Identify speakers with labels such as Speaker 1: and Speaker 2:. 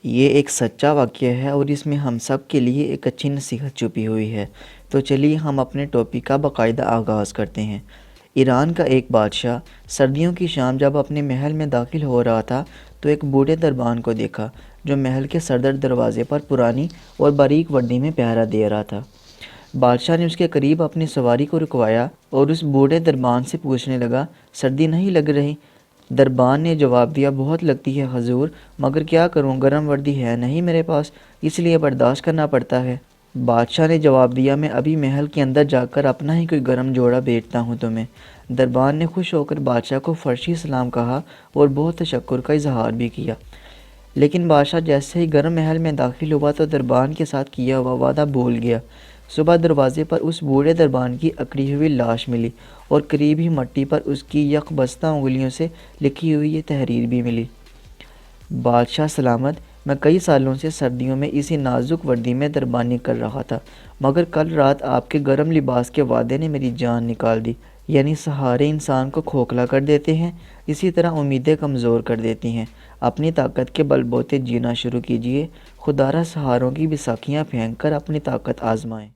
Speaker 1: یہ ایک سچا واقعہ ہے اور اس میں ہم سب کے لیے ایک اچھی نصیحت چھپی ہوئی ہے۔ تو چلیے ہم اپنے ٹاپک کا باقاعدہ آغاز کرتے ہیں۔ ایران کا ایک بادشاہ سردیوں کی شام جب اپنے محل میں داخل ہو رہا تھا تو ایک بوڑھے دربان کو دیکھا جو محل کے صدر دروازے پر پرانی اور باریک وردی میں پہرا دے رہا تھا۔ بادشاہ نے اس کے قریب اپنی سواری کو رکوایا اور اس بوڑھے دربان سے پوچھنے لگا، سردی نہیں لگ رہی؟ دربان نے جواب دیا، بہت لگتی ہے حضور، مگر کیا کروں، گرم وردی ہے نہیں میرے پاس، اس لیے برداشت کرنا پڑتا ہے۔ بادشاہ نے جواب دیا، میں ابھی محل کے اندر جا کر اپنا ہی کوئی گرم جوڑا بھیجتا ہوں تمہیں۔ دربان نے خوش ہو کر بادشاہ کو فرشی سلام کہا اور بہت تشکر کا اظہار بھی کیا۔ لیکن بادشاہ جیسے ہی گرم محل میں داخل ہوا تو دربان کے ساتھ کیا ہوا وعدہ بھول گیا۔ صبح دروازے پر اس بوڑھے دربان کی اکڑی ہوئی لاش ملی اور قریب ہی مٹی پر اس کی یک بستہ انگلیوں سے لکھی ہوئی یہ تحریر بھی ملی، بادشاہ سلامت، میں کئی سالوں سے سردیوں میں اسی نازک وردی میں دربانی کر رہا تھا، مگر کل رات آپ کے گرم لباس کے وعدے نے میری جان نکال دی۔ یعنی سہارے انسان کو کھوکھلا کر دیتے ہیں، اسی طرح امیدیں کمزور کر دیتی ہیں۔ اپنی طاقت کے بل بوتے جینا شروع کیجیے، خدا را سہاروں کی بیساکھیاں پھینک کر اپنی طاقت آزمائیں۔